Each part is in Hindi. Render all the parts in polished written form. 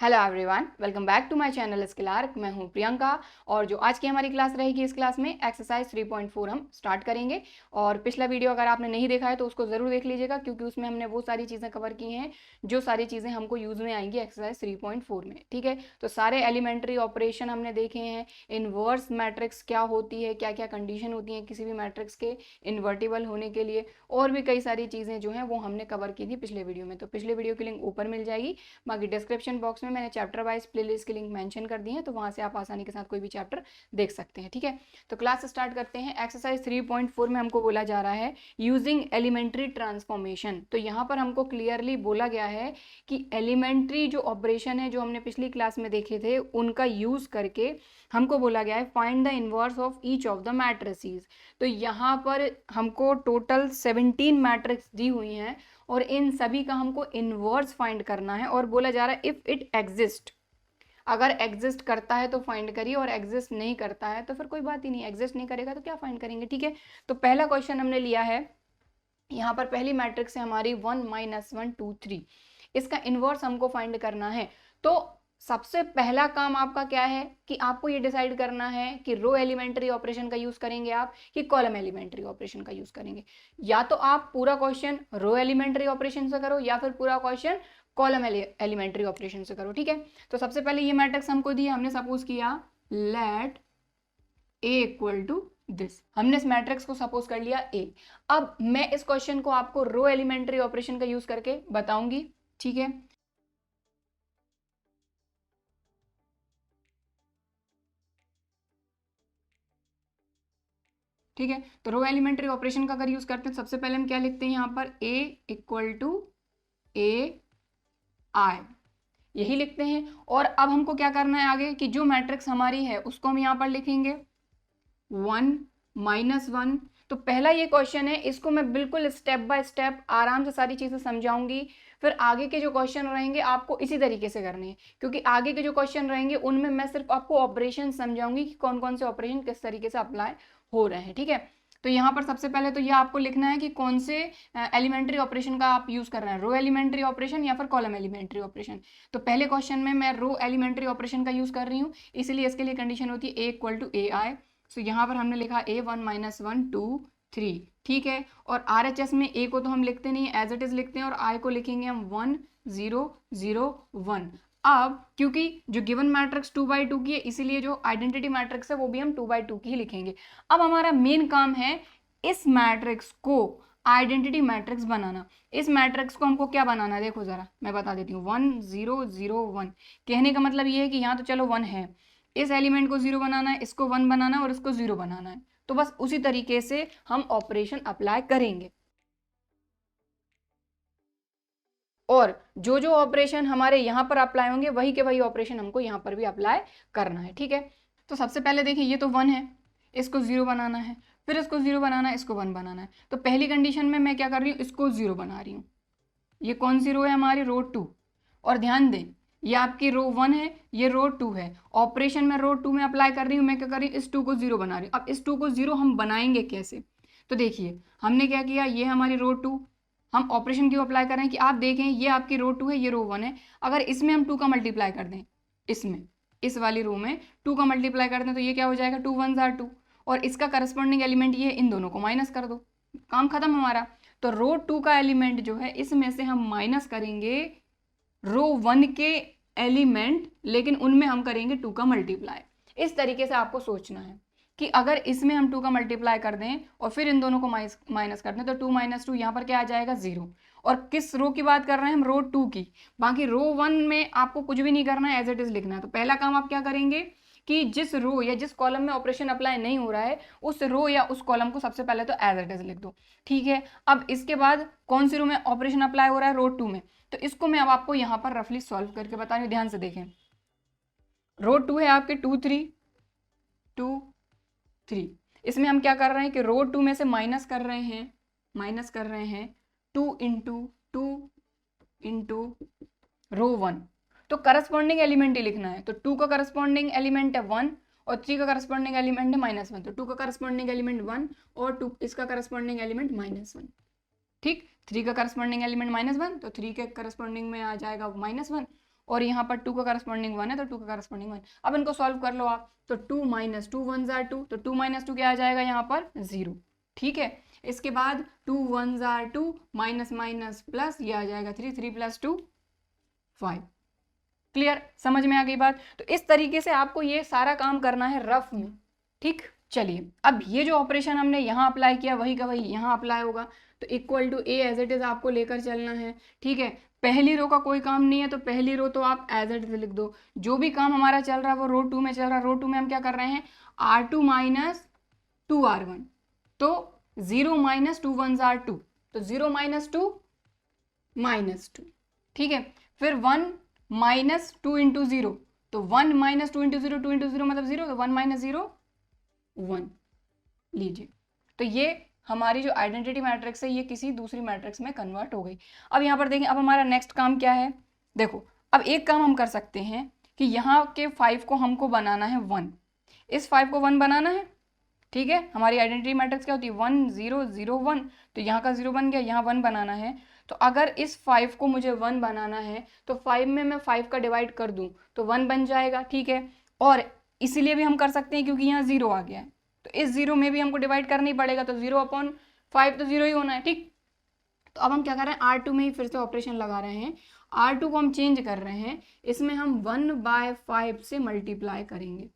Hello everyone, welcome back to my channel Skill Arc. मैं हूं प्रियंका और जो आज की हमारी क्लास रहेगी, इस क्लास में एक्सरसाइज 3.4 हम स्टार्ट करेंगे। और पिछला वीडियो अगर आपने नहीं देखा है तो उसको ज़रूर देख लीजिएगा, क्योंकि उसमें हमने वो सारी चीज़ें कवर की हैं जो सारी चीज़ें हमको यूज़ में आएंगी एक्सरसाइज 3.4 में। ठीक है, तो सारे एलिमेंट्री ऑपरेशन हमने देखे हैं। इन्वर्स मैट्रिक्स क्या होती है, क्या क्या कंडीशन होती है किसी भी मैट्रिक्स के इन्वर्टिबल होने के लिए, और भी कई सारी चीज़ें जो हैं वो हमने कवर की थी पिछले वीडियो में। तो पिछले वीडियो की लिंक ऊपर मिल जाएगी, बाकी डिस्क्रिप्शन बॉक्स में मैंने चैप्टर वाइज प्लेलिस्ट की लिंक मेंशन कर दी है, तो वहां से आप आसानी के साथ कोई भी चैप्टर देख सकते हैं। ठीक है, तो क्लास स्टार्ट करते हैं। एक्सरसाइज 3.4 में हमको बोला जा रहा है यूजिंग एलिमेंट्री ट्रांसफॉर्मेशन। तो यहाँ पर हमको क्लियरली बोला गया है कि एलिमेंट्री जो ऑपरेशन है जो हमने पिछली क्लास में देखे थे उनका यूज करके हमको बोला गया है find the inverse of each of the matrices. तो यहाँ पर हमको टोटल 17 मैट्रिक्स दी हुई हैं और इन सभी का हमको इनवर्स फाइंड करना है। और बोला जा रहा है इफ इट एग्जिस्ट, अगर एग्जिस्ट करता है तो फाइंड करिए, और एग्जिस्ट नहीं करता है तो फिर कोई बात ही नहीं, एग्जिस्ट नहीं करेगा तो क्या फाइंड करेंगे। ठीक है, तो पहला क्वेश्चन हमने लिया है, यहाँ पर पहली मैट्रिक्स है हमारी 1 -1 2 3, इसका इनवर्स हमको फाइंड करना है। तो सबसे पहला काम आपका क्या है कि आपको ये डिसाइड करना है कि रो एलिमेंट्री ऑपरेशन का यूज करेंगे आप कि कॉलम एलिमेंट्री ऑपरेशन का यूज करेंगे। या तो आप पूरा क्वेश्चन रो एलिमेंट्री ऑपरेशन से करो या फिर पूरा क्वेश्चन कॉलम एलिमेंट्री ऑपरेशन से करो। ठीक है, तो सबसे पहले ये मैट्रिक्स हमको दी है, हमने सपोज किया let A equal to this, हमने इस मैट्रिक्स को सपोज कर लिया ए। अब मैं इस क्वेश्चन को आपको रो एलिमेंट्री ऑपरेशन का यूज करके बताऊंगी। ठीक है, ठीक है, तो रो एलिमेंट्री ऑपरेशन का अगर यूज करते हैं, सबसे पहले हम क्या लिखते हैं यहाँ पर ए इक्वल टू ए आई, यही लिखते हैं। और अब हमको क्या करना है आगे कि जो मैट्रिक्स हमारी है उसको हम यहाँ पर लिखेंगे 1 -1। तो पहला ये क्वेश्चन है, इसको मैं बिल्कुल स्टेप बाय स्टेप आराम से सारी चीजें समझाऊंगी, फिर आगे के जो क्वेश्चन रहेंगे आपको इसी तरीके से करने हैं, क्योंकि आगे के जो क्वेश्चन रहेंगे उनमें मैं सिर्फ आपको ऑपरेशन समझाऊंगी कि कौन कौन से ऑपरेशन किस तरीके से अप्लाई हो रहे हैं। ठीक है, तो यहाँ पर सबसे पहले तो यह आपको लिखना है कि कौन से एलिमेंट्री ऑपरेशन का आप यूज कर रहे हैं, रो एलिमेंट्री ऑपरेशन या फिर कॉलम एलिमेंट्री ऑपरेशन। तो पहले क्वेश्चन में मैं रो एलिमेंट्री ऑपरेशन का यूज कर रही हूँ, इसलिए इसके लिए कंडीशन होती है ए इक्वल टू ए आई। सो यहाँ पर हमने लिखा ए 1 -1 2 3। ठीक है, और आर एच एस में ए को तो हम लिखते नहीं, एज इट इज लिखते हैं, और आई को लिखेंगे हम 1 0 0 1। अब क्योंकि जो गिवन मैट्रिक्स 2/2 की है, इसीलिए जो आइडेंटिटी मैट्रिक्स है वो भी हम 2/2 की ही लिखेंगे। अब हमारा मेन काम है इस मैट्रिक्स को आइडेंटिटी मैट्रिक्स बनाना। इस मैट्रिक्स को हमको क्या बनाना है, देखो जरा मैं बता देती हूँ। 1 0 0 1 कहने का मतलब ये है कि यहाँ तो चलो 1 है, इस एलिमेंट को 0 बनाना है, इसको 1 बनाना है और इसको 0 बनाना है। तो बस उसी तरीके से हम ऑपरेशन अप्लाई करेंगे, और जो जो ऑपरेशन हमारे यहाँ पर अप्लाई होंगे वही के वही ऑपरेशन हमको यहाँ पर भी अप्लाई करना है। ठीक है, तो सबसे पहले देखिए ये तो 1 है, इसको 0 बनाना है, फिर इसको 0 बनाना है, इसको 1 बनाना है। तो पहली कंडीशन में मैं क्या कर रही हूँ, इसको 0 बना रही हूँ। ये कौन सी रो है हमारी, रो 2। और ध्यान दें ये आपकी रो 1 है, ये रो 2 है। ऑपरेशन में रो 2 में अप्लाई कर रही हूँ, मैं क्या कर रही हूँ, इस 2 को 0 बना रही हूँ। अब इस 2 को 0 हम बनाएंगे कैसे, तो देखिए हमने क्या किया, ये हमारी रो 2, हम ऑपरेशन क्यों अप्लाई कर रहे हैं कि आप देखें ये आपकी रो 2 है, ये रो 1 है। अगर इसमें हम 2 का मल्टीप्लाई कर दें, इसमें इस वाली रो में 2 का मल्टीप्लाई कर दें तो ये क्या हो जाएगा, 2 1 2, और इसका करस्पॉन्डिंग एलिमेंट ये है, इन दोनों को माइनस कर दो, काम खत्म हमारा। तो रो 2 का एलिमेंट जो है इसमें से हम माइनस करेंगे रो 1 के एलिमेंट, लेकिन उनमें हम करेंगे 2 का मल्टीप्लाई। इस तरीके से आपको सोचना है कि अगर इसमें हम 2 का मल्टीप्लाई कर दें और फिर इन दोनों को माइनस कर दें तो 2 - 2 यहाँ पर क्या आ जाएगा, 0। और किस रो की बात कर रहे हैं हम, रो 2 की। बाकी रो 1 में आपको कुछ भी नहीं करना है, एज इट इज लिखना है। तो पहला काम आप क्या करेंगे कि जिस रो या जिस कॉलम में ऑपरेशन अप्लाई नहीं हो रहा है उस रो या उस कॉलम को सबसे पहले तो एज इट इज लिख दो। ठीक है, अब इसके बाद कौन सी रो में ऑपरेशन अप्लाई हो रहा है, रो 2 में। तो इसको मैं अब आपको यहाँ पर रफली सॉल्व करके बता रही हूँ, ध्यान से देखें। रो 2 है आपके 2 3 2 3, इसमें हम क्या कर रहे हैं कि रो 2 में से माइनस कर रहे हैं 2 इंटू रो 1। तो करस्पॉन्डिंग एलिमेंट ही लिखना है, तो 2 का करस्पॉन्डिंग एलिमेंट है 1 और 3 का करस्पॉन्डिंग एलिमेंट है -1। तो 2 का करस्पॉन्डिंग एलिमेंट 1 और 2 इसका करस्पॉन्डिंग एलिमेंट -1। ठीक, 3 का करस्पॉन्डिंग एलिमेंट -1, तो 3 के करस्पॉन्डिंग में आ जाएगा -1, और यहाँ पर 2 का करस्पॉन्डिंग 1 है तो 2 का करस्पॉन्डिंग 1। अब इनको सॉल्व कर लो आप, तो 2 माइनस 2 1 जार 2, तो 2 माइनस 2 क्या आ जाएगा यहाँ पर 0। ठीक है, इसके बाद 2 1 जार 2, माइनस माइनस प्लस, ये आ जाएगा 3, 3 प्लस 2 5। क्लियर, समझ में आ गई बात। तो इस तरीके से आपको ये सारा काम करना है रफ में। ठीक, चलिए अब ये जो ऑपरेशन हमने यहाँ अप्लाई किया वही का वही यहाँ अप्लाई होगा, तो equal to A as it is आपको लेकर चलना है। ठीक है, पहली रो का कोई काम नहीं है तो पहली रो तो आप एज इट इज लिख दो। जो भी काम हमारा चल रहा है वो रो 2 में चल रहा है। रो 2 में हम क्या कर रहे हैं, R2 माइनस 2R1, तो 0 माइनस 2 1 जार 2, तो 0 माइनस 2 माइनस 2। ठीक है, फिर 1 माइनस 2 इंटू 0, तो 1 माइनस 2 इंटू 0, 2 इंटू 0 मतलब 0, तो 1 माइनस 0 1 लीजिए। तो ये हमारी जो आइडेंटिटी मैट्रिक्स है ये किसी दूसरी मैट्रिक्स में कन्वर्ट हो गई। अब यहाँ पर देखें, अब हमारा नेक्स्ट काम क्या है, देखो अब एक काम हम कर सकते हैं कि यहाँ के 5 को हमको बनाना है 1, इस 5 को 1 बनाना है। ठीक है, हमारी आइडेंटिटी मैट्रिक्स क्या होती है 1 0 0 1, तो यहाँ का 0 बन गया, यहाँ 1 बनाना है। तो अगर इस 5 को मुझे 1 बनाना है तो 5 में मैं 5 का डिवाइड कर दूं तो 1 बन जाएगा। ठीक है, और इसीलिए भी हम कर सकते हैं क्योंकि यहाँ 0 आ गया है, तो इस 0 में भी हमको डिवाइड करना ही पड़ेगा, तो 0/5 तो 0 ही होना है। ठीक, तो अब हम क्या कर रहे हैं, R2 में ही फिर से ऑपरेशन लगा रहे हैं। R2 को हम चेंज कर रहे हैं, इसमें हम 1/5 से मल्टीप्लाई करेंगे।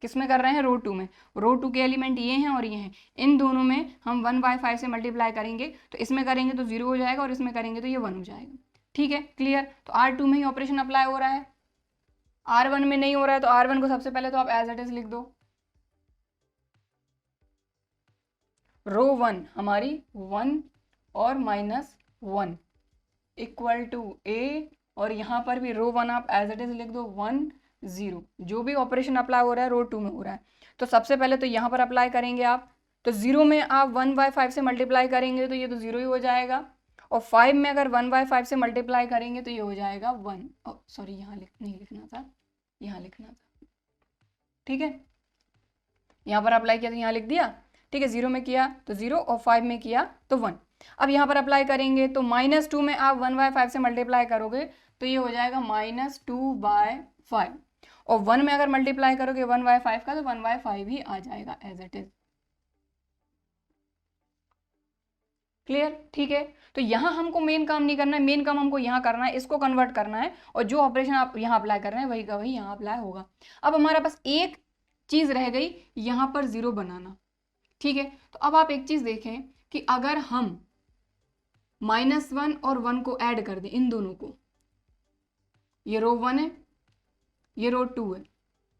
किस में कर रहे हैं, रो 2 में। रो 2 के एलिमेंट ये हैं और ये हैं, इन दोनों में हम 1/5 से मल्टीप्लाई करेंगे, तो इसमें करेंगे तो 0 हो जाएगा और इसमें करेंगे तो ये 1 हो जाएगा। ठीक है, क्लियर। तो R2 में ही ऑपरेशन अप्लाई हो रहा है, R1 में नहीं हो रहा है, तो R1 को सबसे पहले तो आप एज इट इज लिख दो। रो 1 हमारी 1 और माइनस 1 इक्वल टू A, और यहाँ पर भी रो 1 आप एज इट इज लिख दो 1 0। जो भी ऑपरेशन अप्लाई हो रहा है रो 2 में हो रहा है, तो सबसे पहले तो यहाँ पर अप्लाई करेंगे आप, तो 0 में आप 1/5 से मल्टीप्लाई करेंगे तो ये तो 0 ही हो जाएगा, और 5 में अगर 1/5 से मल्टीप्लाई करेंगे तो ये हो जाएगा 1। सॉरी, यहाँ नहीं लिखना था, यहाँ लिखना था। ठीक है, यहाँ पर अप्लाई किया तो यहाँ लिख दिया। ठीक है, 0 में किया तो 0 और 5 में किया तो 1। अब यहाँ पर अप्लाई करेंगे तो -2 में आप 1/5 से मल्टीप्लाई करोगे तो ये हो जाएगा -2/5, और 1 में अगर मल्टीप्लाई करोगे 1/5 का तो 1/5 ही आ जाएगा एज इट इज। क्लियर, ठीक है। तो यहाँ हमको मेन काम नहीं करना है, मेन काम हमको यहाँ करना है, इसको कन्वर्ट करना है, और जो ऑपरेशन आप यहाँ अप्लाई कर रहे हैं वही का वही यहाँ अप्लाई होगा। अब हमारा पास एक चीज रह गई, यहाँ पर 0 बनाना। ठीक है, तो अब आप एक चीज देखें कि अगर हम -1 और 1 को ऐड कर दें, इन दोनों को, ये रो 1 है, ये रो 2 है,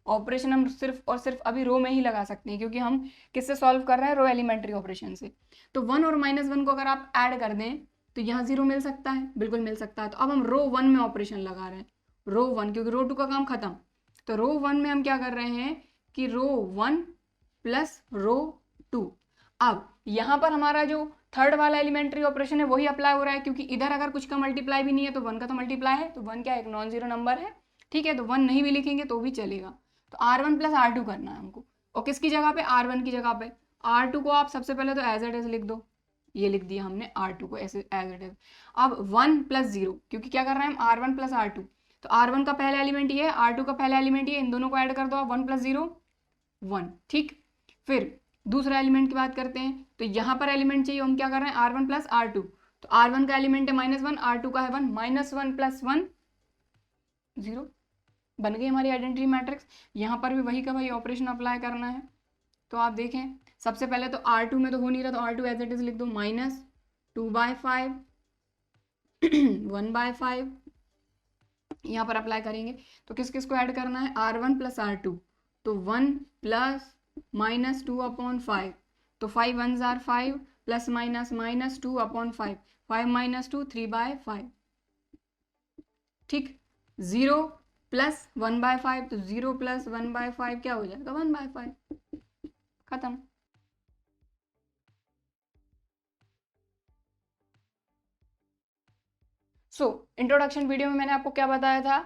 ऑपरेशन हम सिर्फ और सिर्फ अभी रो में ही लगा सकते हैं क्योंकि हम किससे सॉल्व कर रहे हैं, रो एलिमेंट्री ऑपरेशन से। तो 1 और -1 को अगर आप ऐड कर दें तो यहाँ 0 मिल सकता है, बिल्कुल मिल सकता है। तो अब हम रो 1 में ऑपरेशन लगा रहे हैं, रो 1, क्योंकि रो 2 का काम खत्म। तो रो 1 में हम क्या कर रहे हैं कि रो 1 प्लस रो 2। अब यहाँ पर हमारा जो थर्ड वाला एलिमेंट्री ऑपरेशन है वही अप्लाई हो रहा है, क्योंकि इधर अगर कुछ का मल्टीप्लाई भी नहीं है तो 1 का तो मल्टीप्लाई है, तो 1 क्या एक नॉन जीरो नंबर है। ठीक है, तो 1 नहीं भी लिखेंगे तो भी चलेगा। तो R1 प्लस R2 करना है हमको, और किसकी जगह पे, R1 की जगह पे। R2 को आप सबसे पहले तो एज इट इज लिख दो, ये लिख दिया हमने R2 को ऐसे एज इट इज। अब 1 प्लस 0, क्योंकि क्या कर रहे हैं हम, R1 प्लस R2, तो R1 का पहला एलिमेंट ये है, R2 का पहला एलिमेंट ये, इन दोनों को ऐड कर दो आप, 1 प्लस 0 1। ठीक, फिर दूसरा एलिमेंट की बात करते हैं, तो यहाँ पर एलिमेंट चाहिए, हम क्या कर रहे हैं, R1 प्लस R2, तो R1 का एलिमेंट है -1, R2 का है 1, -1 प्लस 1 0, बन गई हमारी आइडेंटिटी मैट्रिक्स। यहाँ पर भी वही का वही ऑपरेशन अप्लाई करना है। तो आप देखें, सबसे पहले तो R2 में तो हो नहीं रहा, तो R2 एज इट इज लिख दो, -2/5 1/5। यहाँ पर अप्लाई करेंगे तो किस किस को ऐड करना है, R1 प्लस R2, तो 1 प्लस -2/5, तो 5 1 जार 5 प्लस माइनस -2/5, 5 - 2 3/5। ठीक, 0 प्लस 1/5, तो 0 प्लस 1/5 क्या हो जाएगा, 1/5, खत्म। इंट्रोडक्शन वीडियो में मैंने आपको क्या बताया था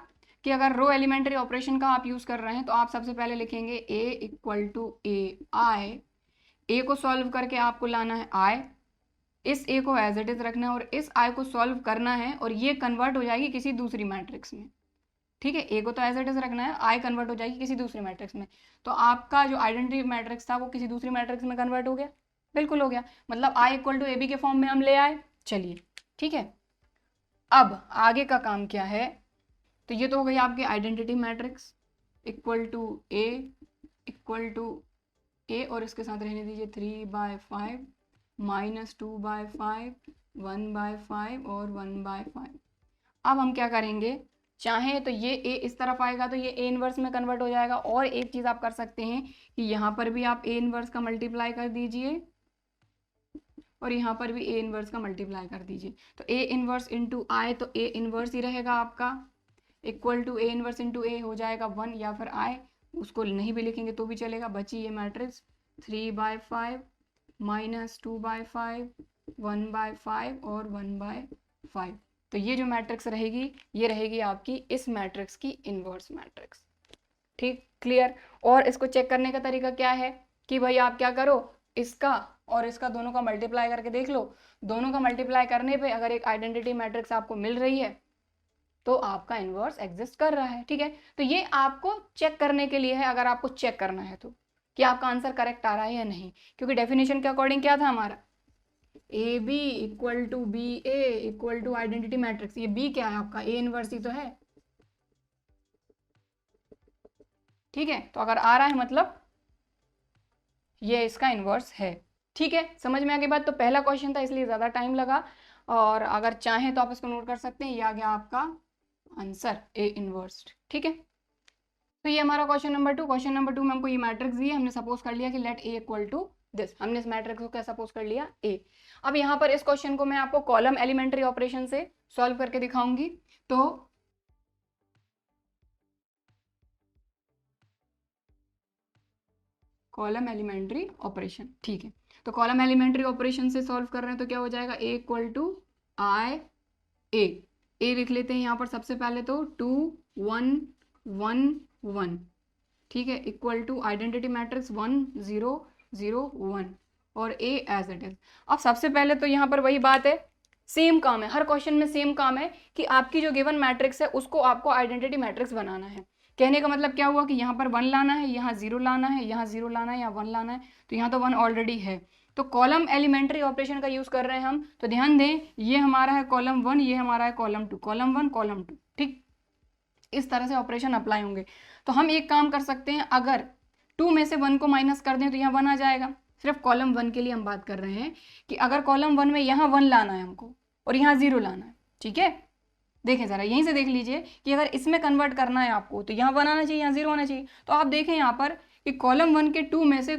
कि अगर रो एलिमेंट्री ऑपरेशन का आप यूज कर रहे हैं तो आप सबसे पहले लिखेंगे A equal to AI, A को सॉल्व करके आपको लाना है I, इस A को एज इट इज रखना है और इस I को सॉल्व करना है, और ये कन्वर्ट हो जाएगी किसी दूसरी मैट्रिक्स में। ठीक है, ए को तो एज इट इज रखना है, आई कन्वर्ट हो जाएगी किसी दूसरे मैट्रिक्स में। तो आपका जो आइडेंटिटी मैट्रिक्स था वो किसी दूसरी मैट्रिक्स में कन्वर्ट हो गया, बिल्कुल हो गया, मतलब I equal to A B के फॉर्म में हम ले आए। चलिए ठीक है, अब आगे का काम क्या है, तो ये तो हो गई आपकी identity matrix equal to A equal to A, और इसके साथ रहने दीजिए 3/5 -2/5 1/5 और 1/5। अब हम क्या करेंगे, चाहें तो ये ए इस तरफ आएगा तो ये ए इनवर्स में कन्वर्ट हो जाएगा, और एक चीज़ आप कर सकते हैं कि यहाँ पर भी आप ए इनवर्स का मल्टीप्लाई कर दीजिए और यहाँ पर भी ए इनवर्स का मल्टीप्लाई कर दीजिए। तो ए इनवर्स इंटू आई, तो ए इनवर्स ही रहेगा आपका, equal to A inverse into A हो जाएगा 1, या फिर आई उसको नहीं भी लिखेंगे तो भी चलेगा। बची ये मैट्रिक्स 3/5 -2/5 1/5 और 1/5। तो ये जो मैट्रिक्स रहेगी ये रहेगी आपकी इस मैट्रिक्स की इनवर्स मैट्रिक्स। ठीक, क्लियर। और इसको चेक करने का तरीका क्या है कि भाई आप क्या करो, इसका और इसका दोनों का मल्टीप्लाई करके देख लो। दोनों का मल्टीप्लाई करने पे अगर एक आइडेंटिटी मैट्रिक्स आपको मिल रही है तो आपका इनवर्स एग्जिस्ट कर रहा है। ठीक है, तो ये आपको चेक करने के लिए है, अगर आपको चेक करना है तो कि आपका आंसर करेक्ट आ रहा है या नहीं, क्योंकि डेफिनेशन के अकॉर्डिंग क्या था हमारा, A B equal to B A equal to identity matrix. ये बी क्या है आपका, ए इनवर्स ही तो है। ठीक है, तो अगर आ रहा है मतलब ये इसका इनवर्स है। ठीक है, समझ में आ गई बात। तो पहला क्वेश्चन था इसलिए ज़्यादा टाइम लगा, और अगर चाहें तो आप इसको नोट कर सकते हैं, ये आ गया आपका आंसर ए इनवर्स। ठीक है, तो ये हमारा क्वेश्चन नंबर 2। क्वेश्चन नंबर 2 में हमको ये मैट्रिक्स दी है, हमने सपोज कर लिया कि let A equal to this, हमने इस मैट्रिक्स को क्या सपोज कर लिया, ए। अब यहाँ पर इस क्वेश्चन को मैं आपको कॉलम एलिमेंट्री ऑपरेशन से सॉल्व करके दिखाऊंगी। तो कॉलम एलिमेंट्री ऑपरेशन, ठीक है, तो कॉलम एलिमेंट्री ऑपरेशन से सॉल्व कर रहे हैं तो क्या हो जाएगा, ए इक्वल टू आई ए लिख लेते हैं यहाँ पर सबसे पहले, तो 2 1 1 1, ठीक है, इक्वल टू आइडेंटिटी मैट्रिक्स 1 0 0 1 और ए एज इट इज। अब सबसे पहले तो यहाँ पर वही बात है, सेम काम है, हर क्वेश्चन में सेम काम है कि आपकी जो गिवन मैट्रिक्स है उसको आपको आइडेंटिटी मैट्रिक्स बनाना है। कहने का मतलब क्या हुआ कि यहाँ पर 1 लाना है, यहाँ 0 लाना है, यहाँ 0 लाना है, यहाँ 1 लाना है, तो यहाँ तो 1 ऑलरेडी है। तो कॉलम एलिमेंट्री ऑपरेशन का यूज कर रहे हैं हम, तो ध्यान दें ये हमारा है कॉलम 1, ये हमारा है कॉलम 2, कॉलम 1 कॉलम 2, ठीक, इस तरह से ऑपरेशन अप्लाई होंगे। तो हम एक काम कर सकते हैं, अगर 2 में से 1 को माइनस कर दें तो यहाँ 1 आ जाएगा। सिर्फ कॉलम 1 के लिए हम बात कर रहे हैं कि अगर कॉलम 1 में यहाँ 1 लाना है हमको और यहाँ 0 लाना है, ठीक है, देखें ज़रा यहीं से देख लीजिए कि अगर इसमें कन्वर्ट करना है आपको तो यहाँ 1 आना चाहिए, यहाँ 0 आना चाहिए। तो आप देखें यहाँ पर कि कॉलम 1 के 2 में से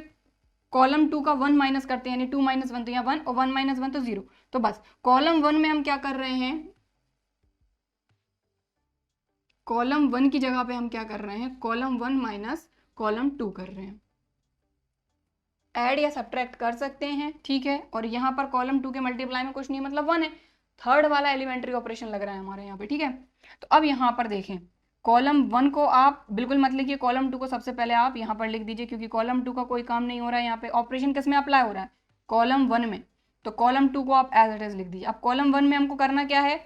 कॉलम 2 का 1 माइनस करते हैं, यानी 2 - 1 तो यहाँ 1 और 1 - 1 तो 0। तो बस कॉलम 1 में हम क्या कर रहे हैं, कॉलम 1 की जगह पे हम क्या कर रहे हैं, कॉलम 1 माइनस कॉलम 2 कर रहे हैं। ऐड या सब्ट्रैक्ट कर सकते हैं, ठीक है, और यहाँ पर कॉलम 2 के मल्टीप्लाई में कुछ नहीं, मतलब 1 है, थर्ड वाला एलिमेंट्री ऑपरेशन लग रहा है हमारे यहाँ पे। ठीक है, तो अब यहाँ पर देखें, कॉलम 1 को आप बिल्कुल मत लिखिए, कॉलम 2 को सबसे पहले आप यहाँ पर लिख दीजिए, क्योंकि कॉलम 2 का कोई काम नहीं हो रहा है, यहाँ पे ऑपरेशन किस में अप्लाई हो रहा है, कॉलम 1 में। तो कॉलम 2 को आप एज इट इज लिख दीजिए। अब कॉलम 1 में हमको करना क्या है,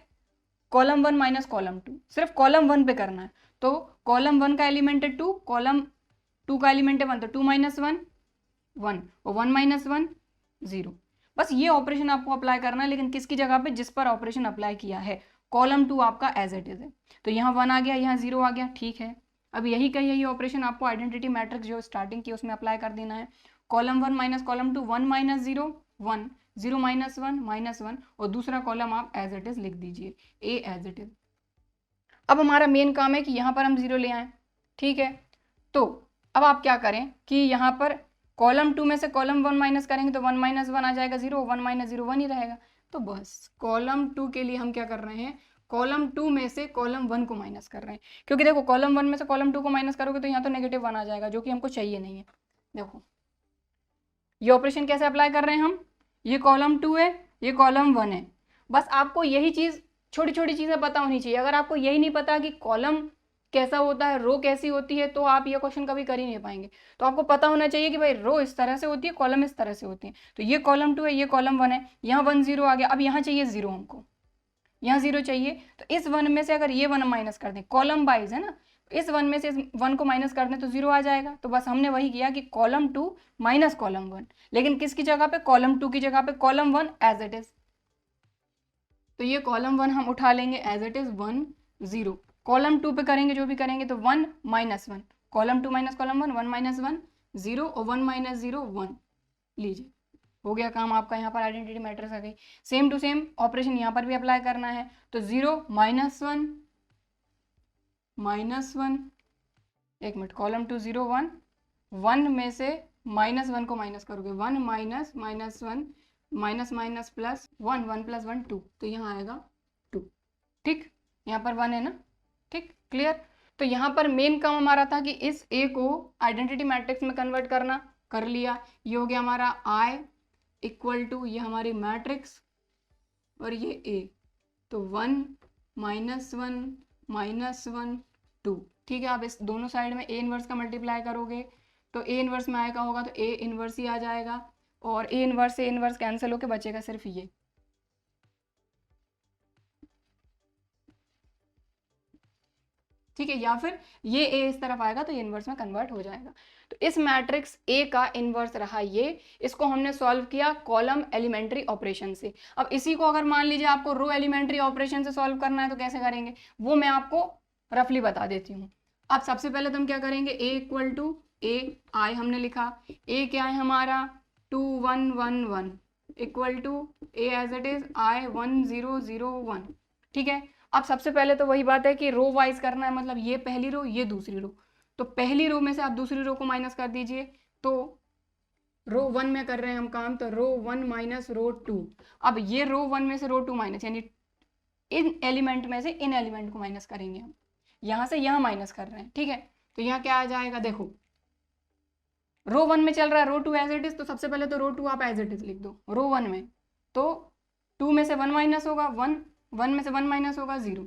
कॉलम 1 माइनस कॉलम 2, सिर्फ कॉलम 1 पे करना है। तो कॉलम 1 का एलिमेंट है 2, कॉलम 2 का एलिमेंट है 1, तो 2 - 1 1 और 1 - 1 0। बस ये ऑपरेशन आपको अप्लाई करना है, लेकिन किसकी जगह पे, जिस पर ऑपरेशन अप्लाई किया है। कॉलम 2 आपका एज इट इज है, तो यहाँ 1 आ गया, यहाँ 0 आ गया, ठीक है। अब यही का यही ऑपरेशन आपको आइडेंटिटी मैट्रिक्स जो स्टार्टिंग की उसमें अप्लाई कर देना है। कॉलम 1 माइनस कॉलम 2, 1 - 0 1, 0 - 1 -1, और दूसरा कॉलम आप एज इट इज लिख दीजिए, ए एज इट इज। अब हमारा मेन काम है कि यहाँ पर हम 0 ले आए, ठीक है। तो अब आप क्या करें कि यहाँ पर कॉलम 2 में से कॉलम 1 माइनस करेंगे तो 1 - 1 आ जाएगा 0, 1 - 0 1 ही रहेगा। तो बस कॉलम 2 के लिए हम क्या कर रहे हैं, कॉलम 2 में से कॉलम 1 को माइनस कर रहे हैं, क्योंकि देखो कॉलम 1 में से कॉलम 2 को माइनस करोगे तो यहाँ तो -1 आ जाएगा, जो कि हमको चाहिए नहीं है। देखो ये ऑपरेशन कैसे अप्लाई कर रहे हैं हम, ये कॉलम 2 है, ये कॉलम 1 है। बस आपको यही चीज़, छोटी छोटी चीज़ें पता होनी चाहिए। अगर आपको यही नहीं पता कि कॉलम कैसा होता है, रो कैसी होती है, तो आप ये क्वेश्चन कभी कर ही नहीं पाएंगे। तो आपको पता होना चाहिए कि भाई रो इस तरह से होती है, कॉलम इस तरह से होती है। तो ये कॉलम 2 है, ये कॉलम 1 है, यहाँ 1 0 आ गया। अब यहाँ चाहिए 0 हमको, यहाँ 0 चाहिए, तो इस 1 में से अगर ये 1 माइनस कर दें, कॉलम वाइज है ना, इस 1 में से इस 1 को माइनस कर दें तो 0 आ जाएगा। तो बस हमने वही किया कि कॉलम 2 माइनस कॉलम 1, लेकिन किसकी जगह पे, कॉलम 2 की जगह पे कॉलम 1 एज इट इज। तो ये कॉलम 1 हम उठा लेंगे एज इट इज 1 0। कॉलम 2 पे करेंगे जो भी करेंगे तो 1 minus 1, column 2 minus column 1, 1 minus 1 0 और 1 माइनस 0 1। लीजिए हो गया काम आपका, यहाँ पर आइडेंटिटी मैट्रिक्स आ गई। सेम टू सेम ऑपरेशन यहाँ पर भी अप्लाई करना है। तो 0 माइनस 1 माइनस 1, एक मिनट, कॉलम 2 0 1, 1 में से माइनस 1 को माइनस करोगे, 1 minus minus 1 minus minus plus 1, 1 plus 1 2, तो यहाँ आएगा 2। ठीक, यहाँ पर 1 है ना, ठीक, क्लियर। तो यहाँ पर मेन काम हमारा था कि इस ए को आइडेंटिटी मैट्रिक्स में कन्वर्ट करना, कर लिया। ये हो गया हमारा आई इक्वल टू ये हमारी मैट्रिक्स और ये ए, तो 1 माइनस 1 माइनस 1 2। ठीक है, आप इस दोनों साइड में ए इनवर्स का मल्टीप्लाई करोगे तो ए इनवर्स में आएगा होगा तो ए इनवर्स ही आ जाएगा, और ए इनवर्स कैंसिल होके बचेगा सिर्फ ये। ठीक है, या फिर ये ए इस तरफ आएगा तो ये इनवर्स में कन्वर्ट हो जाएगा। तो इस मैट्रिक्स ए का इनवर्स रहा ये, इसको हमने सॉल्व किया कॉलम एलिमेंट्री ऑपरेशन से। अब इसी को अगर मान लीजिए आपको रो एलिमेंट्री ऑपरेशन से सॉल्व करना है तो कैसे करेंगे वो मैं आपको रफली बता देती हूँ। अब सबसे पहले तो हम क्या करेंगे, ए इक्वल टू ए आई हमने लिखा, ए क्या है हमारा 2 1 1 1 equal to A as it is I 1 0 0 1। ठीक है, अब सबसे पहले तो वही बात है कि रो वाइज करना है, मतलब ये पहली रो ये दूसरी रो, तो पहली रो में से आप दूसरी रो को माइनस कर दीजिए। तो रो 1 में कर रहे हैं हम काम, तो रो 1 माइनस रो 2। अब ये रो 1 में से रो 2 माइनस, यानी इन एलिमेंट में से इन एलिमेंट को माइनस करेंगे हम, यहां से यहां माइनस कर रहे हैं। ठीक है, तो यहाँ क्या आ जाएगा, देखो रो 1 में चल रहा है रो 2 एज इट इज, तो सबसे पहले तो रो 2 आप एज इट इज लिख दो रो 1 में, तो 2 में से 1 माइनस होगा 1, 1 में से 1 माइनस होगा 0।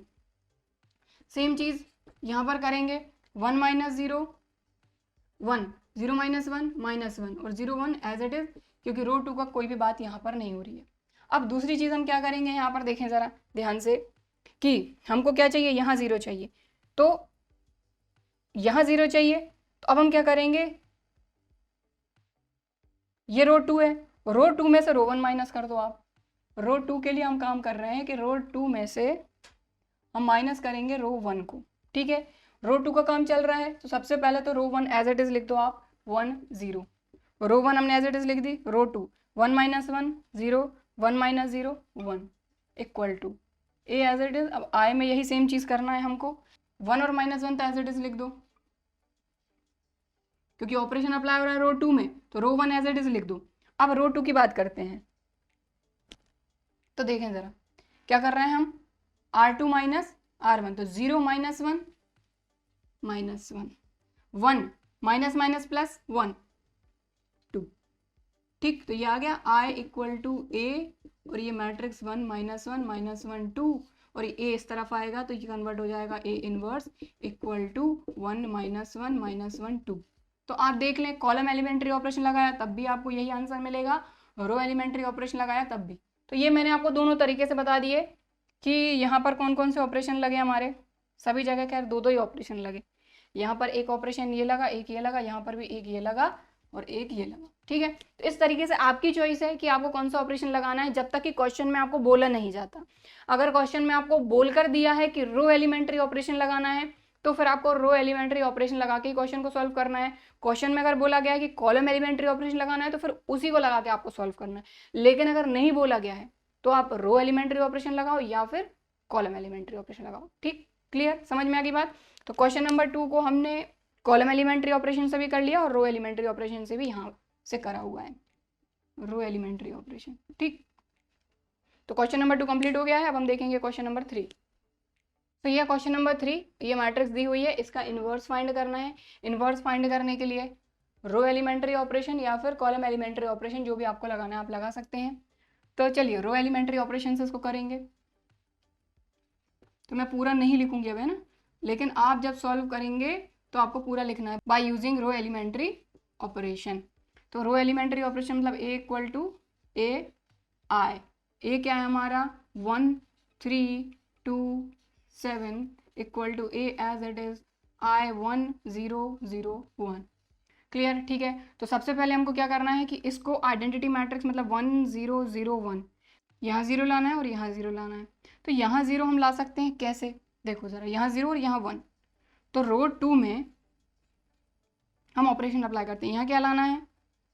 सेम चीज यहां पर करेंगे 1 माइनस 0 1, 0 माइनस 1 माइनस 1 और 0 1 एज इट इज, क्योंकि रो 2 का कोई भी बात यहाँ पर नहीं हो रही है। अब दूसरी चीज हम क्या करेंगे, यहाँ पर देखें जरा ध्यान से कि हमको क्या चाहिए, यहाँ 0 चाहिए, तो यहाँ 0 चाहिए, तो अब हम क्या करेंगे, ये रो 2 है, रो 2 में से रो 1 माइनस कर दो आप। रो 2 के लिए हम काम कर रहे हैं कि रो 2 में से हम माइनस करेंगे रो 1 को। ठीक है, रो 2 का काम चल रहा है, तो सबसे पहले तो रो 1 एज इट इज लिख दो आप 1 0, रो 1 हमने एज इट इज लिख दी, row 2 1 minus 1 0 1 minus 0 1 equal to A as it is. अब आई में यही सेम चीज करना है हमको, 1 और माइनस 1 तो एज इट इज लिख दो, क्योंकि ऑपरेशन अप्लाई हो रहा है रो 2 में, तो रो 1 एज इट इज लिख दो। अब रो 2 की बात करते हैं, तो देखें जरा क्या कर रहे हैं हम, R2 माइनस R1, तो 0 minus 1 minus 1 1 minus minus plus 1 2। ठीक, तो ये आ गया I इक्वल टू ए, और ये मैट्रिक्स 1 माइनस 1 माइनस 1 2, और ये ए इस तरफ आएगा तो ये कन्वर्ट हो जाएगा A inverse equal to 1 minus 1 minus 1 2। तो आप देख लें, कॉलम एलिमेंट्री ऑपरेशन लगाया तब भी आपको यही आंसर मिलेगा, रो एलिमेंट्री ऑपरेशन लगाया तब भी। तो ये मैंने आपको दोनों तरीके से बता दिए कि यहाँ पर कौन कौन से ऑपरेशन लगे हमारे, सभी जगह खैर दो दो ही ऑपरेशन लगे। यहाँ पर एक ऑपरेशन ये लगा, एक ये लगा, यहाँ पर भी एक ये लगा और एक ये लगा। ठीक है, तो इस तरीके से आपकी चॉइस है कि आपको कौन सा ऑपरेशन लगाना है, जब तक कि क्वेश्चन में आपको बोला नहीं जाता। अगर क्वेश्चन में आपको बोल कर दिया है कि रो एलिमेंट्री ऑपरेशन लगाना है, तो फिर आपको रो एलिमेंट्री ऑपरेशन लगा के क्वेश्चन को सॉल्व करना है। क्वेश्चन में अगर बोला गया है कि कॉलम एलिमेंट्री ऑपरेशन लगाना है, तो फिर उसी को लगा के आपको सॉल्व करना है। लेकिन अगर नहीं बोला गया है तो आप रो एलिमेंट्री ऑपरेशन लगाओ या फिर कॉलम एलिमेंट्री ऑपरेशन लगाओ। ठीक, क्लियर, समझ में आ गई बात। तो क्वेश्चन नंबर 2 को हमने कॉलम एलिमेंट्री ऑपरेशन से भी कर लिया और रो एलिमेंट्री ऑपरेशन से भी यहाँ से करा हुआ है, रो एलिमेंट्री ऑपरेशन। ठीक, तो क्वेश्चन नंबर 2 कंप्लीट हो गया है। अब हम देखेंगे क्वेश्चन नंबर 3। तो ये क्वेश्चन नंबर 3, ये मैट्रिक्स दी हुई है, इसका इनवर्स फाइंड करना है। इनवर्स फाइंड करने के लिए रो एलिमेंट्री ऑपरेशन या फिर कॉलम एलिमेंट्री ऑपरेशन जो भी आपको लगाना है आप लगा सकते हैं। तो चलिए रो एलिमेंट्री ऑपरेशन से इसको करेंगे। तो मैं पूरा नहीं लिखूंगी अब, है ना, लेकिन आप जब सॉल्व करेंगे तो आपको पूरा लिखना है by using row elementary operation. तो रो एलिमेंट्री ऑपरेशन मतलब ए इक्वल टू ए आई, ए क्या है हमारा 1 3 2 7 equal to A as it is I 1 0 0 1। Clear? ठीक है, तो सबसे पहले हमको क्या करना है कि इसको आइडेंटिटी मैट्रिक्स मतलब 1 0 0 1 यहाँ 0 लाना है और यहाँ 0 लाना है। तो यहाँ 0 हम ला सकते हैं कैसे? देखो ज़रा, यहाँ 0 और यहाँ 1, तो रो 2 में हम ऑपरेशन अप्लाई करते हैं। यहाँ क्या लाना है?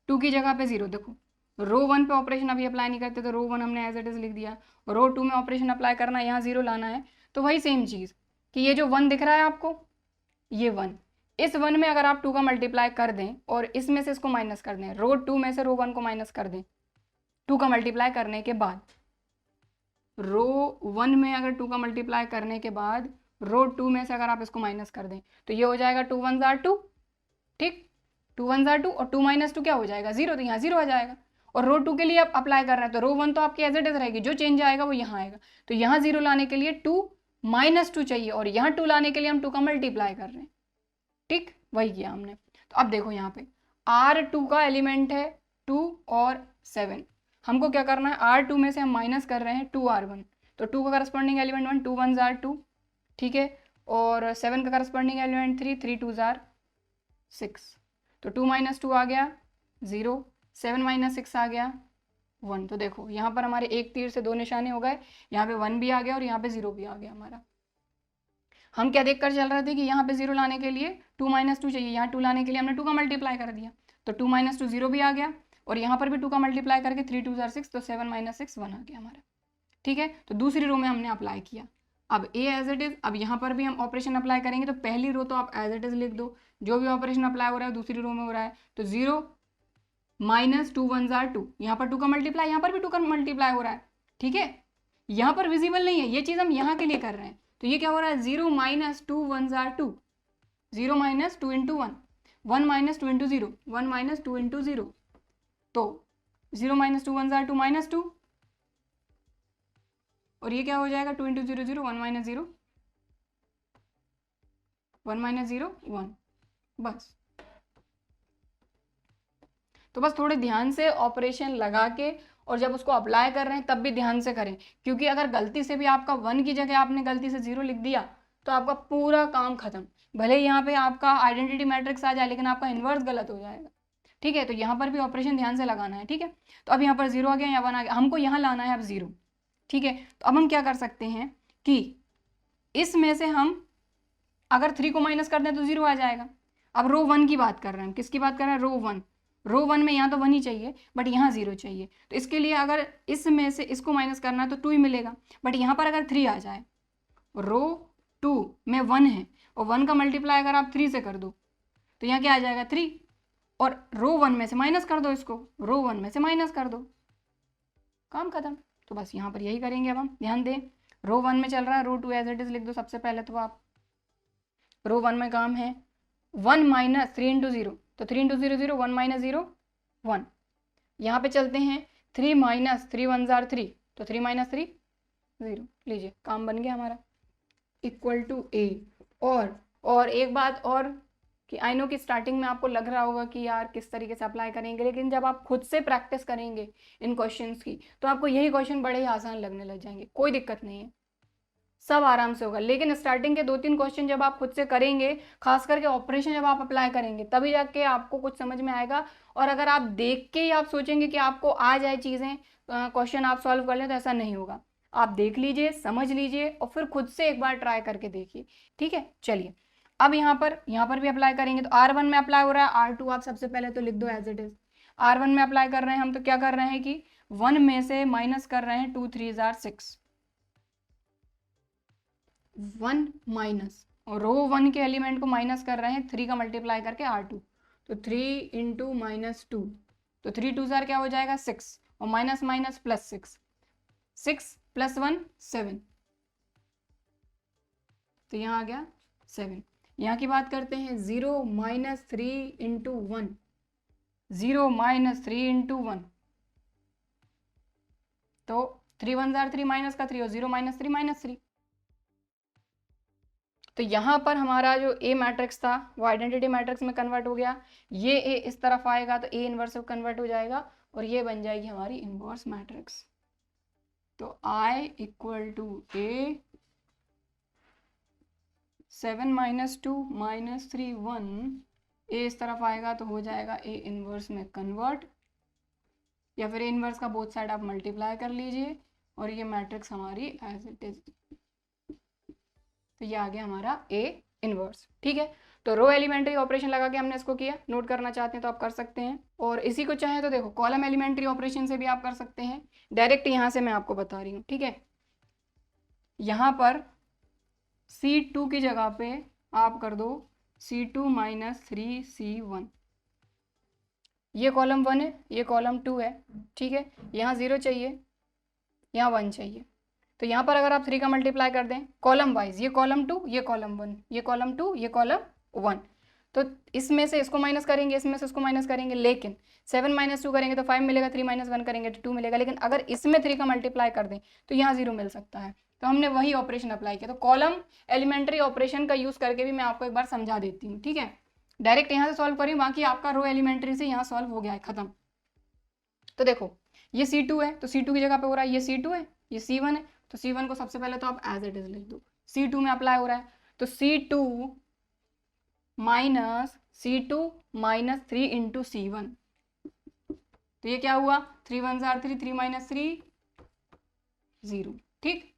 2 की जगह पे 0। देखो रो 1 पे ऑपरेशन अभी अप्लाई नहीं करते, तो रो 1 हमने एज इट इज लिख दिया। रो 2 में ऑपरेशन अप्लाई करना है, यहाँ 0 लाना है। तो वही सेम चीज़ कि ये जो 1 दिख रहा है आपको, ये 1, इस 1 में अगर आप 2 का मल्टीप्लाई कर दें और इसमें से इसको माइनस कर दें, रो 2 में से रो 1 को माइनस कर दें 2 का मल्टीप्लाई करने के बाद, रो 1 में अगर 2 का मल्टीप्लाई करने के बाद रो 2 में से अगर आप इसको माइनस कर दें तो ये हो जाएगा 2 1 जार 2। ठीक, 2 1 जार 2 और 2 माइनस 2 क्या हो जाएगा? 0, तो यहाँ 0 आ जाएगा। और रो 2 के लिए आप अप्लाई कर रहे हैं तो रो 1 तो आपकी एज इट इज रहेगी, जो चेंज आएगा वो यहाँ आएगा। तो यहाँ 0 लाने के लिए 2 माइनस 2 चाहिए और यहाँ 2 लाने के लिए हम 2 का मल्टीप्लाई कर रहे हैं। ठीक, वही किया हमने। तो अब देखो यहाँ पे R2 का एलिमेंट है 2 और 7, हमको क्या करना है? R2 में से हम माइनस कर रहे हैं 2R1, तो 2 का करस्पॉन्डिंग एलिमेंट 1, 2 1 जार 2, ठीक है, और 7 का करस्पॉन्डिंग एलिमेंट 3, 3 2 जार 6। तो 2 माइनस 2 आ गया 0, 7 माइनस 6 आ गया 1। तो देखो यहाँ पर हमारे एक तीर से दो निशाने हो गए, यहाँ पे 1 भी आ गया और यहाँ पे 0 भी आ गया हमारा। हम क्या देख कर चल रहे थे कि यहाँ पे 0 लाने के लिए 2 माइनस 2 चाहिए, यहाँ 2 लाने के लिए हमने 2 का मल्टीप्लाई कर दिया, तो 2 माइनस 2 0 भी आ गया और यहाँ पर भी 2 का मल्टीप्लाई करके 3 2 जार 6, तो 7 माइनस 6 1 आ गया हमारा। ठीक है, तो दूसरी रो में हमने अप्लाई किया। अब ए एज इट इज, अब यहाँ पर भी हम ऑपरेशन अप्लाई करेंगे, तो पहली रो तो आप एज इट इज लिख दो, जो भी ऑपरेशन अप्लाई हो रहा है दूसरी रो में हो रहा है। तो 0 माइनस 2 1 जार 2, यहाँ पर 2 का मल्टीप्लाई, यहाँ पर भी 2 का मल्टीप्लाई हो रहा है। ठीक है, यहाँ पर विजिबल नहीं है, ये चीज़ हम यहाँ के लिए कर रहे हैं। तो ये क्या हो रहा है? 0 minus 2 1 jar 2, 0 minus 2 into 1, 1 minus 2 into 0, 1 minus 2 into 0, तो 0 माइनस 2 1 जार 2 माइनस 2, और ये क्या हो जाएगा? 2 इंटू 0 0, 1 माइनस 0, 1 माइनस 0 1, बस। तो बस थोड़े ध्यान से ऑपरेशन लगा के और जब उसको अप्लाई कर रहे हैं तब भी ध्यान से करें, क्योंकि अगर गलती से भी आपका 1 की जगह आपने गलती से 0 लिख दिया तो आपका पूरा काम खत्म। भले यहाँ पे आपका आइडेंटिटी मैट्रिक्स आ जाए लेकिन आपका इन्वर्स गलत हो जाएगा। ठीक है, तो यहाँ पर भी ऑपरेशन ध्यान से लगाना है। ठीक है, तो अब यहाँ पर 0 आ गया, यहाँ 1 आ गया, हमको यहाँ लाना है अब 0। ठीक है, तो अब हम क्या कर सकते हैं कि इसमें से हम अगर 3 को माइनस कर दें तो 0 आ जाएगा। अब रो 1 की बात कर रहे हैं हम, किसकी बात कर रहे हैं? रो 1। रो 1 में यहाँ तो 1 ही चाहिए बट यहाँ 0 चाहिए, तो इसके लिए अगर इसमें से इसको माइनस करना है तो 2 ही मिलेगा, बट यहाँ पर अगर 3 आ जाए, रो 2 में 1 है और 1 का मल्टीप्लाई अगर आप 3 से कर दो तो यहाँ क्या आ जाएगा? 3, और रो 1 में से माइनस कर दो, इसको रो 1 में से माइनस कर दो, काम खत्म। तो बस यहाँ पर यही करेंगे। अब हम ध्यान दें, रो 1 में चल रहा है, रो 2 एज इट इज लिख दो सबसे पहले। तो आप रो 1 में काम है 1 माइनस 3 इंटू 0, तो 3 इंटू 0 0, 1 माइनस 0 1। यहाँ पे चलते हैं 3 माइनस 3 1 जार 3, तो 3 माइनस 3 0। लीजिए काम बन गया हमारा, इक्वल टू ए। और एक बात और कि आई नो कि स्टार्टिंग में आपको लग रहा होगा कि यार किस तरीके से अप्लाई करेंगे, लेकिन जब आप खुद से प्रैक्टिस करेंगे इन क्वेश्चंस की तो आपको यही क्वेश्चन बड़े ही आसान लगने लग जाएंगे। कोई दिक्कत नहीं है, सब आराम से होगा। लेकिन स्टार्टिंग के 2-3 क्वेश्चन जब आप खुद से करेंगे, खास करके ऑपरेशन जब आप अप्लाई करेंगे, तभी जाके आपको कुछ समझ में आएगा। और अगर आप देख के ही आप सोचेंगे कि आपको आ जाए चीज़ें, क्वेश्चन आप सॉल्व कर लें, तो ऐसा नहीं होगा। आप देख लीजिए, समझ लीजिए और फिर खुद से एक बार ट्राई करके देखिए। ठीक है, चलिए अब यहाँ पर भी अप्लाई करेंगे। तो R1 में अप्लाई हो रहा है, R2 आप सबसे पहले तो लिख दो एज इट इज। R1 में अप्लाई कर रहे हैं हम, तो क्या कर रहे हैं कि 1 में से माइनस कर रहे हैं 2 3 जार 6, 1 माइनस, और रो 1 के एलिमेंट को माइनस कर रहे हैं 3 का मल्टीप्लाई करके R2, तो 3 इंटू माइनस 2, तो 3 2 जार क्या हो जाएगा? 6, और माइनस माइनस प्लस 6, 6 प्लस 1 7, तो यहाँ आ गया 7। यहाँ की बात करते हैं 0 माइनस 3 इंटू 1, 0 माइनस 3 इंटू 1, तो 3 1 जार 3 माइनस का 3, और 0 माइनस 3 माइनस 3। तो यहाँ पर हमारा जो ए मैट्रिक्स था वो आइडेंटिटी मैट्रिक्स में कन्वर्ट हो गया। ये ए इस तरफ आएगा तो ए इनवर्स कन्वर्ट हो जाएगा और ये बन जाएगी हमारी इनवर्स मैट्रिक्स। तो I equal to A 7 minus 2 minus 3 1, A इस तरफ आएगा तो हो जाएगा A इनवर्स में कन्वर्ट, या फिर A इनवर्स का बोथ साइड आप मल्टीप्लाई कर लीजिए और ये मैट्रिक्स हमारी एज इट इज, तो ये आ गया हमारा A इनवर्स। ठीक है, तो रो एलिमेंट्री ऑपरेशन लगा के हमने इसको किया। नोट करना चाहते हैं तो आप कर सकते हैं, और इसी को चाहे तो देखो कॉलम एलिमेंट्री ऑपरेशन से भी आप कर सकते हैं। डायरेक्ट यहाँ से मैं आपको बता रही हूँ। ठीक है, यहाँ पर C2 की जगह पे आप कर दो C2 माइनस 3C1। ये कॉलम 1 है, ये कॉलम 2 है। ठीक है, यहाँ 0 चाहिए, यहाँ 1 चाहिए। तो यहाँ पर अगर आप 3 का मल्टीप्लाई कर दें कॉलम वाइज, ये कॉलम 2, ये कॉलम 1, ये कॉलम 2, ये कॉलम 1, तो इसमें से इसको माइनस करेंगे, इसमें से इसको माइनस करेंगे, लेकिन 7 माइनस 2 करेंगे तो 5 मिलेगा, 3 माइनस 1 करेंगे तो 2 मिलेगा। लेकिन अगर इसमें 3 का मल्टीप्लाई कर दें तो यहाँ 0 मिल सकता है। तो हमने वही ऑपरेशन अप्लाई किया। तो कॉलम एलिमेंट्री ऑपरेशन का यूज़ करके भी मैं आपको एक बार समझा देती हूँ। ठीक है, डायरेक्ट यहाँ से सॉल्व करी, बाकी आपका रो एलिमेंट्री से यहाँ सॉल्व हो गया है, खत्म। तो देखो ये C2 है, तो C2 की जगह पे हो रहा है ये C2 है, ये C1 है, तो C1 को सबसे पहले तो आप एज इट इज लिख दो। C2 में अप्लाई हो रहा है तो C2 माइनस 3 इंटू C1, तो ये क्या हुआ, 3 1 3, 3 माइनस 3 0। ठीक,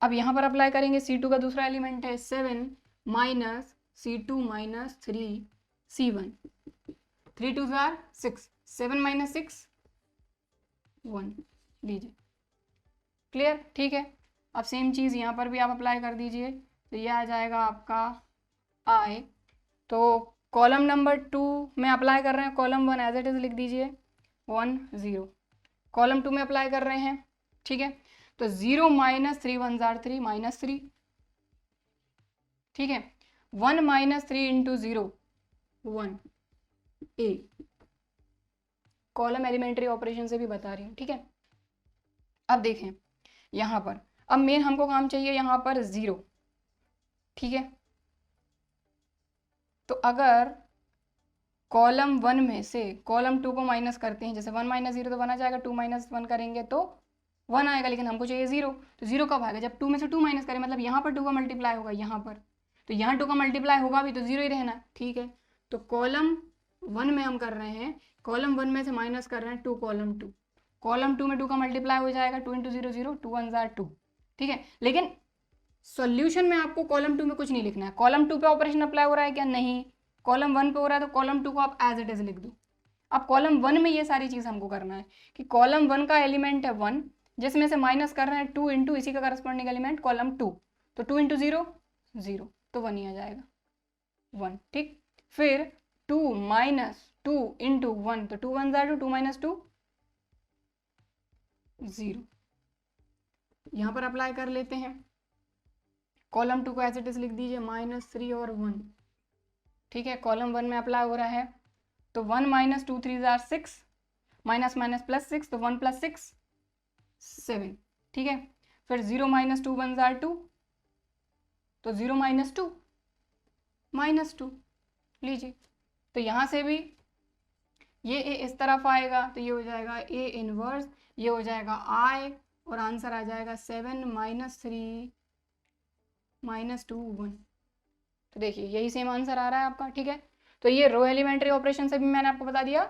अब यहाँ पर अप्लाई करेंगे, C2 का दूसरा एलिमेंट है 7 minus C2 minus 3 C1, 3 2 6, 7 minus 6 1 लीजिए, क्लियर। ठीक है, अब सेम चीज़ यहाँ पर भी आप अप्लाई कर दीजिए, तो ये आ जाएगा आपका I। तो कॉलम नंबर 2 में अप्लाई कर रहे हैं, कॉलम 1 एज इट इज लिख दीजिए 1 0, कॉलम 2 में अप्लाई कर रहे हैं। ठीक है, तो 0 माइनस 3 1 3 माइनस 3। ठीक है, 1 minus 3 into 0 1 A, column elementary operation से भी बता रही हूँ। ठीक है, अब देखें यहाँ पर, अब मेन हमको काम चाहिए यहाँ पर 0। ठीक है, तो अगर कॉलम 1 में से कॉलम 2 को माइनस करते हैं, जैसे 1 माइनस 0 तो 1 आ जाएगा, 2 माइनस 1 करेंगे तो 1 आएगा, लेकिन हमको चाहिए 0, तो 0 कब आएगा, जब 2 में से 2 माइनस करें, मतलब यहाँ पर 2 का मल्टीप्लाई होगा यहाँ पर, तो यहाँ 2 का मल्टीप्लाई होगा भी तो 0 ही रहना। ठीक है, तो कॉलम 1 में हम कर रहे हैं, कॉलम 1 में से माइनस कर रहे हैं 2 कॉलम 2, कॉलम 2 में 2 का मल्टीप्लाई हो जाएगा, 2 इंटू 0 0, 2 1 2। ठीक है, लेकिन सॉल्यूशन में आपको कॉलम 2 में कुछ नहीं लिखना है। कॉलम 2 पे ऑपरेशन अप्लाई हो रहा है क्या, नहीं, कॉलम 1 पे हो रहा है, तो कॉलम 2 को आप एज इट इज लिख दो। अब कॉलम 1 में ये सारी चीज़ हमको करना है कि कॉलम 1 का एलिमेंट है 1, जिसमें से माइनस कर रहे हैं 2 इंटू इसी का करस्पॉन्डिंग एलिमेंट कॉलम 2, तो 2 इंटू 0 0, तो 1 ही आ जाएगा 1। ठीक, फिर 2 माइनस 2 इंटू 1, तो 2 1 2, 2 माइनस 2 0, यहाँ पर अप्लाई कर लेते हैं। कॉलम 2 को एज इट इज लिख दीजिए -3 और 1। ठीक है, कॉलम 1 में अप्लाई हो रहा है, तो 1 माइनस 2 3 6, माइनस माइनस प्लस 6, तो 1 प्लस 6 7। ठीक है, फिर 0 माइनस 2 1 2, तो 0 माइनस 2 -2 लीजिए। तो यहाँ से भी ये A इस तरफ आएगा, तो ये हो जाएगा A इनवर्स, ये हो जाएगा I, और आंसर आ जाएगा 7 माइनस 3 माइनस 2 1। तो देखिए यही सेम आंसर आ रहा है आपका। ठीक है, तो ये रो एलिमेंट्री ऑपरेशन से भी मैंने आपको बता दिया,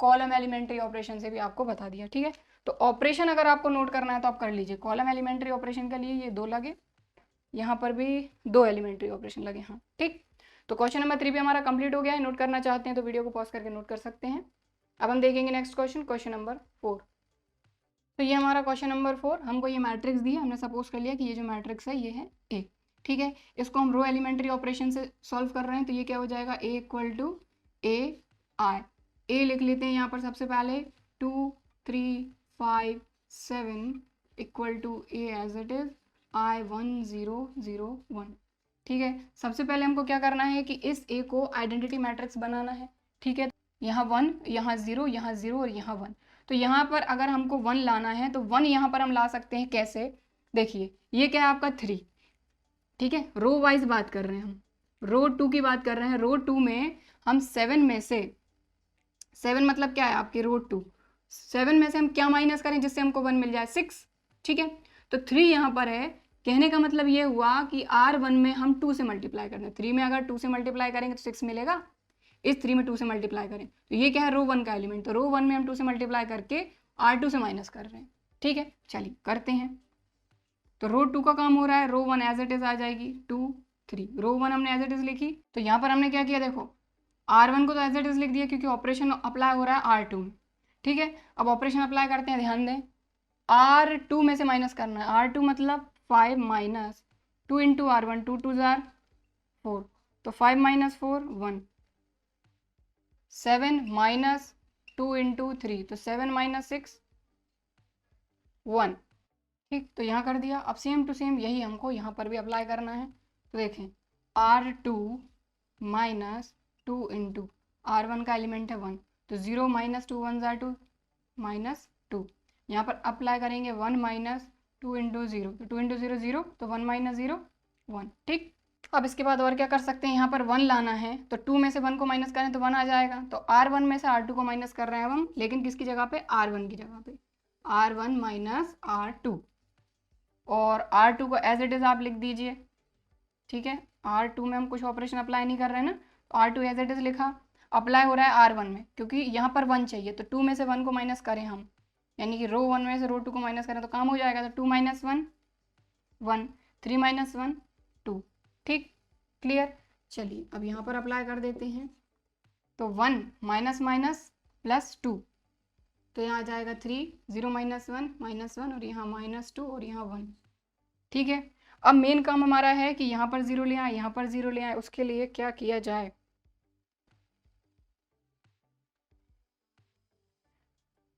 कॉलम एलिमेंट्री ऑपरेशन से भी आपको बता दिया। ठीक है, तो ऑपरेशन अगर आपको नोट करना है तो आप कर लीजिए। कॉलम एलिमेंट्री ऑपरेशन के लिए ये 2 लगे, यहाँ पर भी 2 एलिमेंट्री ऑपरेशन लगे। हाँ ठीक, तो क्वेश्चन नंबर 3 भी हमारा कंप्लीट हो गया है। नोट करना चाहते हैं तो वीडियो को पॉज करके नोट कर सकते हैं। अब हम देखेंगे नेक्स्ट क्वेश्चन, क्वेश्चन नंबर 4। तो ये हमारा क्वेश्चन नंबर 4, हमको ये मैट्रिक्स दी है, हमने सपोज कर लिया कि ये जो मैट्रिक्स है ये है A। ठीक है, इसको हम रो एलिमेंट्री ऑपरेशन से सॉल्व कर रहे हैं, तो ये क्या हो जाएगा A equal to AI। A लिख लेते हैं यहाँ पर सबसे पहले 2 3 5 7 equal to A as it is I 1 0 0 1। ठीक है, सबसे पहले हमको क्या करना है कि इस A को आइडेंटिटी मैट्रिक्स बनाना है। ठीक है, यहाँ 1, यहाँ 0, यहाँ 0 और यहाँ 1। तो यहाँ पर अगर हमको 1 लाना है तो 1 यहाँ पर हम ला सकते हैं कैसे, देखिए ये क्या है आपका 3। ठीक है, रो वाइज बात कर रहे हैं हम, रो 2 की बात कर रहे हैं। रो 2 में हम 7 में से, 7 मतलब क्या है आपकी रो 2, 7 में से हम क्या माइनस करें जिससे हमको 1 मिल जाए, 6। ठीक है, तो 3 यहाँ पर है। कहने का मतलब ये हुआ कि R1 में हम 2 से मल्टीप्लाई करते हैं। 3 में अगर 2 से मल्टीप्लाई करेंगे तो 6 मिलेगा, इस 3 में 2 से मल्टीप्लाई करें तो ये क्या है, रो 1 का एलिमेंट। तो रो 1 में हम 2 से मल्टीप्लाई करके R2 से माइनस कर रहे हैं। ठीक है, चलिए करते हैं। तो रो 2 का काम हो रहा है, रो 1 एज इट इज आ जाएगी 2 3। रो 1 हमने एज इट इज लिखी, तो यहाँ पर हमने क्या किया, देखो R1 को तो एज इट इज लिख दिया क्योंकि ऑपरेशन अप्लाई हो रहा है R2 में। ठीक है, अब ऑपरेशन अप्लाई करते हैं, ध्यान दें R2 में से माइनस करना है। R2 मतलब 5 माइनस 2 इंटू R1, 2 2 जार 4, तो 5 माइनस 4 1, 7 माइनस 2 इंटू 3, तो 7 माइनस 6 1। ठीक, तो यहाँ कर दिया। अब सेम टू सेम यही हमको यहाँ पर भी अप्लाई करना है। तो देखें R2 माइनस 2 इंटू R1 का एलिमेंट है 1, तो 0 माइनस 2 1 जार 2 माइनस 2। यहाँ पर अप्लाई करेंगे 1 माइनस 2 इंटू 0, तो 2 इंटू 0 0, तो 1 माइनस 0 1। ठीक, अब इसके बाद और क्या कर सकते हैं, यहाँ पर 1 लाना है, तो 2 में से 1 को माइनस करें तो 1 आ जाएगा। तो R1 में से R2 को माइनस कर रहे हैं हम, लेकिन किसकी जगह पे, R1 की जगह पे, R1 माइनस R2, और R2 को एज इट इज आप लिख दीजिए। ठीक है, R2 में हम कुछ ऑपरेशन अप्लाई नहीं कर रहे हैं ना, तो R2 एज इट इज लिखा, अप्लाई हो रहा है R1 में क्योंकि यहाँ पर 1 चाहिए, तो 2 में से 1 को माइनस करें हम, यानी कि रो 1 में से रो 2 को माइनस करें तो काम हो जाएगा। तो 2 माइनस 1 1, 3 माइनस 1 2। ठीक, क्लियर। चलिए अब यहाँ पर अप्लाई कर देते हैं, तो 1 माइनस माइनस प्लस 2, तो यहाँ आ जाएगा 3, 0 माइनस 1 और यहाँ माइनस 2 और यहाँ 1। ठीक है, अब मेन काम हमारा है कि यहाँ पर 0 ले आए, यहाँ पर 0 ले आए। उसके लिए क्या किया जाए,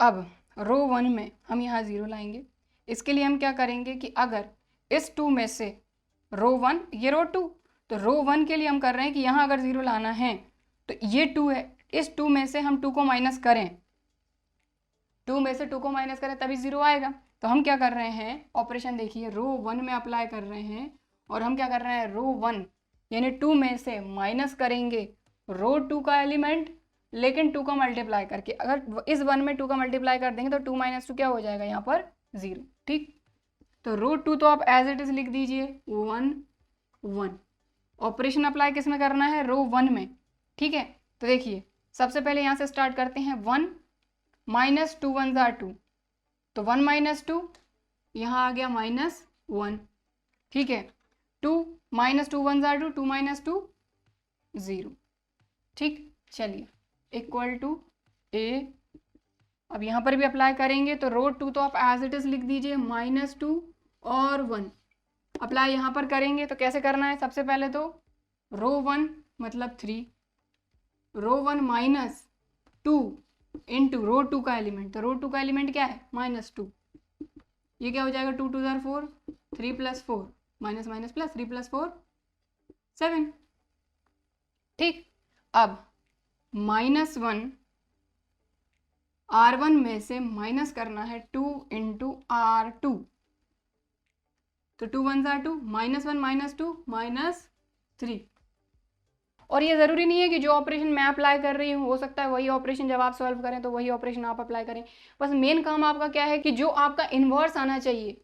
अब रो 1 में हम यहाँ 0 लाएंगे। इसके लिए हम क्या करेंगे कि अगर इस 2 में से रो 1, ये रो 2, तो रो 1 के लिए हम कर रहे हैं कि यहाँ अगर 0 लाना है तो ये 2 है, इस 2 में से हम 2 को माइनस करें, 2 में से 2 को माइनस करें तभी 0 आएगा। तो हम क्या कर रहे हैं, ऑपरेशन देखिए, रो 1 में अप्लाई कर रहे हैं, और हम क्या कर रहे हैं, रो 1 यानी 2 में से माइनस करेंगे रो 2 का एलिमेंट, लेकिन 2 का मल्टीप्लाई करके। अगर इस 1 में 2 का मल्टीप्लाई कर देंगे तो 2 माइनस 2 क्या हो जाएगा, यहाँ पर 0। ठीक, तो रो 2 तो आप एज इट इज लिख दीजिए 1 1। ऑपरेशन अप्लाई किस में करना है, रो 1 में। ठीक है, तो देखिए सबसे पहले यहाँ से स्टार्ट करते हैं, 1 माइनस 2 1 जार 2, तो 1 माइनस 2, यहाँ आ गया माइनस 1। ठीक है, 2 माइनस 2 1 जार 2, 2 माइनस 2 0। ठीक, चलिए इक्वल टू ए। अब यहाँ पर भी अप्लाई करेंगे, तो रो 2 तो आप एज इट इज लिख दीजिए -2 और 1। अप्लाई यहाँ पर करेंगे तो कैसे करना है, सबसे पहले तो रो 1 मतलब 3, रो 1 माइनस 2 इंटू रो 2 का एलिमेंट, तो रो 2 का एलिमेंट क्या है, -2, ये क्या हो जाएगा, 2 2 jar 4, 3 plus 4 minus minus plus, 3 plus 4 7। ठीक, अब -1 R1 में से माइनस करना है 2 इंटू R2, तो 2 1 जार 2, -1 -2 -3। और ये ज़रूरी नहीं है कि जो ऑपरेशन मैं अप्लाई कर रही हूँ, हो सकता है वही ऑपरेशन जब आप सॉल्व करें तो वही ऑपरेशन आप अप्लाई करें। बस मेन काम आपका क्या है कि जो आपका इन्वर्स आना चाहिए,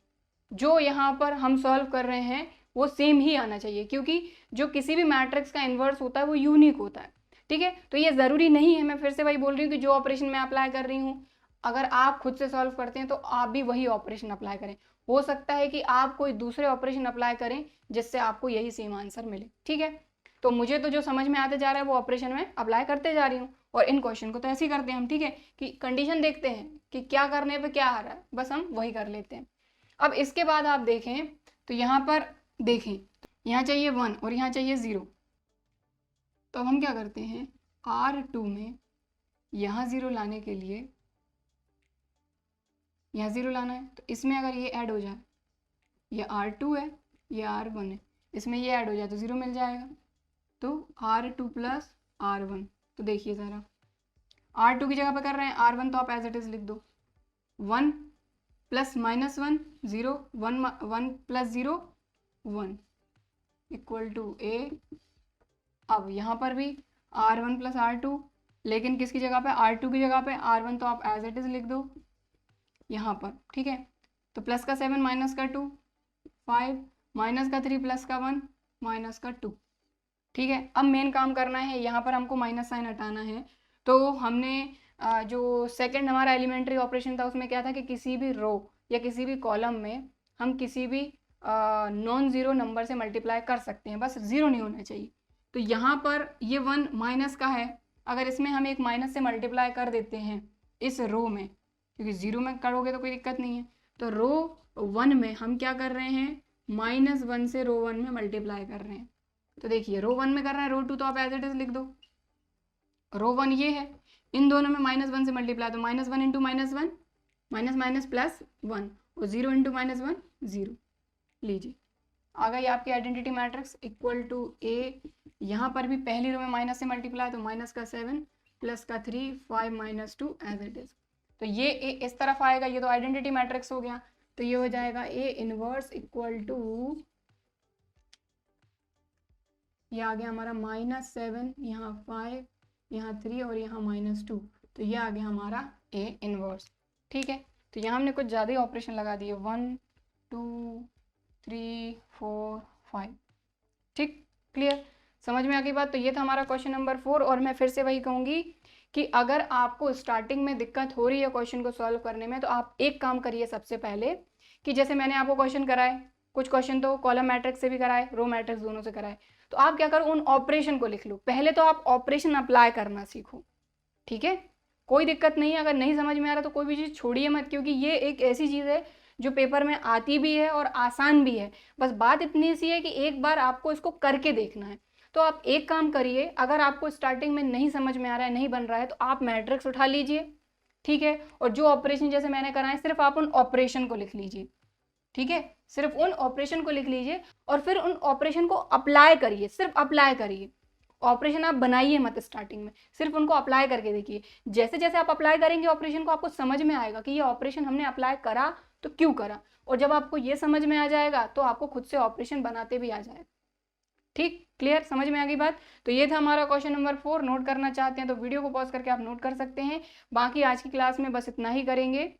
जो यहाँ पर हम सॉल्व कर रहे हैं वो सेम ही आना चाहिए, क्योंकि जो किसी भी मैट्रिक्स का इन्वर्स होता है वो यूनिक होता है। ठीक है, तो ये ज़रूरी नहीं है, मैं फिर से वही बोल रही हूँ कि जो ऑपरेशन मैं अप्लाई कर रही हूँ, अगर आप खुद से सॉल्व करते हैं तो आप भी वही ऑपरेशन अप्लाई करें। हो सकता है कि आप कोई दूसरे ऑपरेशन अप्लाई करें जिससे आपको यही सेम आंसर मिले। ठीक है, तो मुझे तो जो समझ में आते जा रहा है वो ऑपरेशन में अप्लाई करते जा रही हूँ, और इन क्वेश्चन को तो ऐसे ही करते हैं हम। ठीक है, कि कंडीशन देखते हैं कि क्या करने पे क्या आ रहा है, बस हम वही कर लेते हैं। अब इसके बाद आप देखें तो यहाँ पर देखें, यहाँ चाहिए 1 और यहाँ चाहिए 0, तो हम क्या करते हैं, R2 में यहाँ 0 लाने के लिए यहाँ 0 लाना है, तो इसमें अगर ये ऐड हो जाए, ये R2 है, ये R1 है, इसमें ये ऐड हो जाए तो 0 मिल जाएगा, तो R2 प्लस R1। तो देखिए ज़रा, R2 की जगह पर कर रहे हैं, R1 तो आप एज इट इज़ लिख दो, 1 प्लस -1 0, 1 प्लस 0 1 इक्वल टू ए। अब यहाँ पर भी R1 प्लस R2, लेकिन किसकी जगह पे, R2 की जगह पे, R1 तो आप एज इट इज़ लिख दो यहाँ पर। ठीक है, तो प्लस का 7 माइनस का 2 5 माइनस का 3 प्लस का 1 माइनस का 2। ठीक है, अब मेन काम करना है, यहाँ पर हमको माइनस साइन हटाना है। तो हमने जो सेकंड हमारा एलिमेंट्री ऑपरेशन था उसमें क्या था कि किसी भी रो या किसी भी कॉलम में हम किसी भी नॉन ज़ीरो नंबर से मल्टीप्लाई कर सकते हैं, बस ज़ीरो नहीं होना चाहिए। तो यहाँ पर ये 1 माइनस का है, अगर इसमें हम एक माइनस से मल्टीप्लाई कर देते हैं इस रो में, क्योंकि ज़ीरो में करोगे तो कोई दिक्कत नहीं है, तो रो 1 में हम क्या कर रहे हैं, -1 से रो 1 में मल्टीप्लाई कर रहे हैं। तो देखिए रो 1 में कर रहे हैं, रो 2 तो आप एज इट इज लिख दो। रो 1 ये है, इन दोनों में -1 से मल्टीप्लाई, तो -1 इंटू -1 माइनस माइनस प्लस 1 और 0 इंटू -1 0। लीजिए आ गई आपकी आइडेंटिटी मैट्रिक्स इक्वल टू ए। यहाँ पर भी पहली रो में माइनस से मल्टीप्लाई, तो माइनस का 7 प्लस का 3 5 माइनस 2 एज इट इज। तो ये ए इस तरफ आएगा, ये तो आइडेंटिटी मैट्रिक्स हो गया। तो ये हो जाएगा ए इनवर्स इक्वल टू, ये आ गया हमारा -7, यहाँ 5, यहाँ 3 और यहाँ -2, तो ये आ गया हमारा ए इनवर्स। ठीक है, तो यहाँ हमने कुछ ज़्यादा ही ऑपरेशन लगा दिए, 1 2 3 4 5। ठीक, क्लियर, समझ में आ गई बात। तो ये था हमारा क्वेश्चन नंबर 4। और मैं फिर से वही कहूँगी कि अगर आपको स्टार्टिंग में दिक्कत हो रही है क्वेश्चन को सॉल्व करने में, तो आप एक काम करिए सबसे पहले, कि जैसे मैंने आपको क्वेश्चन कराए, कुछ क्वेश्चन तो कॉलम मैट्रिक्स से भी कराए, रो मैट्रिक्स दोनों से कराए, तो आप क्या करो, उन ऑपरेशन को लिख लो। पहले तो आप ऑपरेशन अप्लाई करना सीखो। ठीक है, कोई दिक्कत नहीं है, अगर नहीं समझ में आ रहा तो कोई भी चीज़ छोड़िए मत, क्योंकि ये एक ऐसी चीज़ है जो पेपर में आती भी है और आसान भी है। बस बात इतनी सी है कि एक बार आपको इसको करके देखना है। तो आप एक काम करिए, अगर आपको स्टार्टिंग में नहीं समझ में आ रहा है, नहीं बन रहा है, तो आप मैट्रिक्स उठा लीजिए। ठीक है, और जो ऑपरेशन जैसे मैंने कराए, सिर्फ आप उन ऑपरेशन को लिख लीजिए। ठीक है, सिर्फ उन ऑपरेशन को लिख लीजिए और फिर उन ऑपरेशन को अप्लाई करिए, सिर्फ अप्लाई करिए। ऑपरेशन आप बनाइए मत स्टार्टिंग में, सिर्फ उनको अप्लाई करके देखिए। जैसे जैसे आप अप्लाई करेंगे ऑपरेशन को, आपको समझ में आएगा कि ये ऑपरेशन हमने अप्लाई करा तो क्यों करा। और जब आपको ये समझ में आ जाएगा तो आपको खुद से ऑपरेशन बनाते भी आ जाएगा। ठीक, क्लियर, समझ में आ गई बात। तो ये था हमारा क्वेश्चन नंबर 4। नोट करना चाहते हैं तो वीडियो को पॉज करके आप नोट कर सकते हैं। बाकी आज की क्लास में बस इतना ही करेंगे।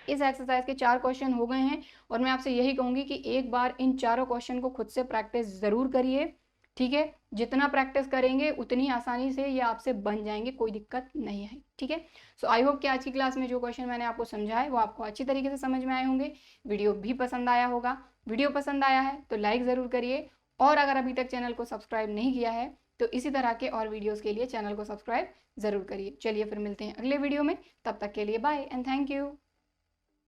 इस एक्सरसाइज के 4 क्वेश्चन हो गए हैं और मैं आपसे यही कहूँगी कि एक बार इन चारों क्वेश्चन को खुद से प्रैक्टिस ज़रूर करिए। ठीक है, जितना प्रैक्टिस करेंगे उतनी आसानी से ये आपसे बन जाएंगे, कोई दिक्कत नहीं है। ठीक है, सो आई होप कि आज की क्लास में जो क्वेश्चन मैंने आपको समझाए वो आपको अच्छी तरीके से समझ में आए होंगे। वीडियो भी पसंद आया होगा। वीडियो पसंद आया है तो लाइक ज़रूर करिए, और अगर अभी तक चैनल को सब्सक्राइब नहीं किया है तो इसी तरह के और वीडियोज़ के लिए चैनल को सब्सक्राइब ज़रूर करिए। चलिए फिर मिलते हैं अगले वीडियो में, तब तक के लिए बाय एंड थैंक यू।